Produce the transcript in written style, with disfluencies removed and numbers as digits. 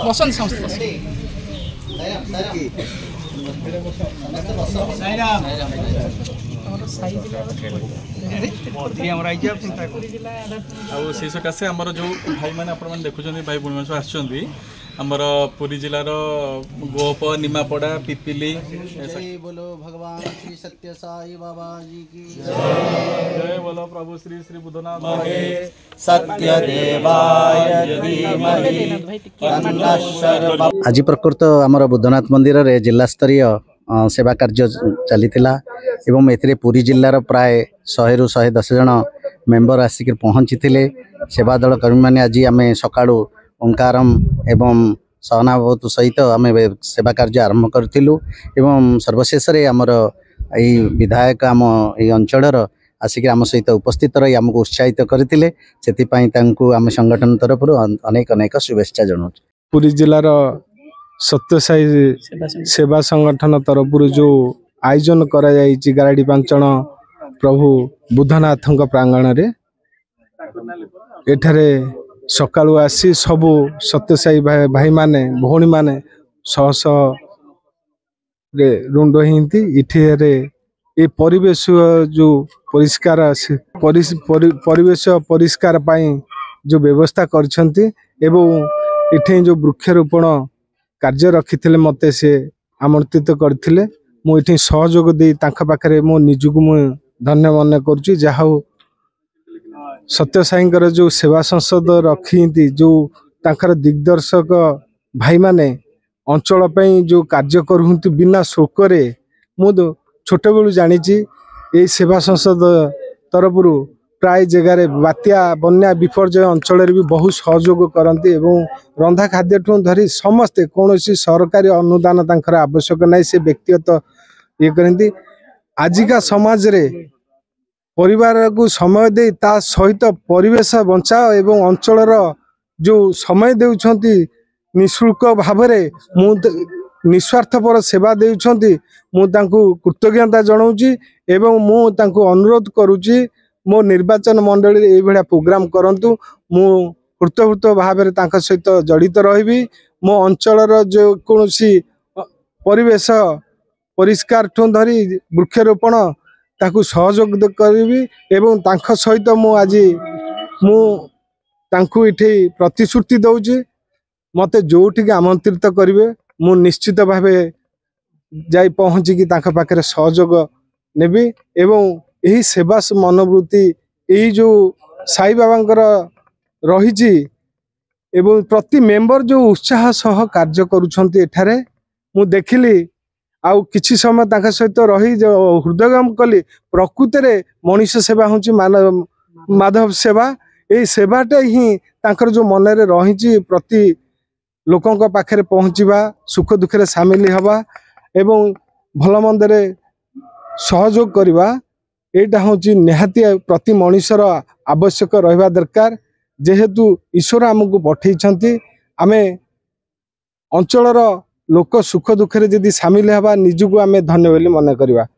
बसंत समस्त से सकाशे आमर जो भाई मैंने आप देखुं भाई बुणी मैं आसर पुरी जिलार गोप निमापड़ा पिपिली बोलो भगवान श्री सत्य साई बाबा जी की जय बोलो प्रभु श्री श्री बुधनाथ सत्य देवाय आज प्रकृत आमर बुद्धनाथ मंदिर रे जिला स्तरीय सेवा कार्य चली एवं ए पुरी जिलार प्राय 100 ରୁ 110 जन मेंबर आसिक पहुँची सेवा दल कर्मी मैंने आज आम सका ओंकारम एवं सहनावत सहित आम सेवा कार्य आरंभ करूँ एवं सर्वशेष आमर यही विधायक आम ये अंचल आसिक आम सहित उपस्थित रही आमको उत्साहित करते से आम संगठन तरफ अनेक अनेक शुभेच्छा जनाऊँ। पुरी जिलार सत्य साई सेवा संगठन तरफ जो आयोजन करा गारडी पांचण प्रभु बुद्धनाथ प्रांगण रे एठारे सकाळु आसी सबु सत्य साई भाई माने भौणी माने शह शह रे रुंड हिंती इठे ए परिवेश जो परिष्कार परिवेश परिष्कार पाई जो व्यवस्था करछंती एवं इठे जो वृक्षारोपण कार्य रखी मते से आमंत्रित करथिले मु इठे सहयोग दे तांका पाखरे मो निजुक मु धन्य मन करूची जाहौ सत्य साईंकर जो सेवा संसद रखी जो तांकर दिग्दर्शक भाई माने अंचल पई जो कार्य करूंती बिना शुल्क रे मु छोट बेलू जानी ए सेवा संसद तरफ प्राय जगार बात्या बन्या विपर्यय अंचल भी बहुत सहयोग करती एवं रंधा खाद्य ठूँ धरी समस्ते कौन सरकारी अनुदान तांकर आवश्यक नहीं से व्यक्तिगत ये करती आजिका समाज रे परिवार को समय दे ता सहित परिवेश बचाओ एवं अंचल जो समय देउछंती निःशुल्क भाव निस्वार्थपर सेवा देउछंती मु तांकु कृतज्ञता जनाऊँगी एवं मु तांकु अनुरोध करुच्ची मो निर्वाचन मंडली ये भाया प्रोग्राम करंतु मु कृतकृत भाव में सहित जड़ित रही मो अंचल जो कौन परिवेश परिष्कार ठूँ धरी वृक्षारोपण ताकू सहयोग करी एवं तांख सहित मु आज मु तांकु इठी प्रतिश्रुति दउची मते जोठी आमंत्रित करिवे मु निश्चित भावे जाई पहुँची तांख पाखरे सहयोग नेबी एवं यही सेवा मनोवृत्ति यही जो साई बाबांकर रही एवं प्रति मेंबर जो उत्साह सह कार्य करुछंती एठारे मु देखिली आउ किछि समय तांका सहित रही जो हृदयगम कली प्रकृति रे मनुष्य सेवा होची माधव सेवा यही सेवाटा ही तांकर जो मन रे रही प्रति लोकों पाखरे पहुँचवा सुख दुख रे सामिल हवा एवं भल मंद रे सहयोग करवा एटा हूँ निहाती प्रति मनुष्यर आवश्यक रहा दरकार जेहेतु ईश्वर आमको पठे आमे अंचलर लोक सुख दुख रे जदि सामिल हवा निजुको आमे धन्य बोली मन करवा।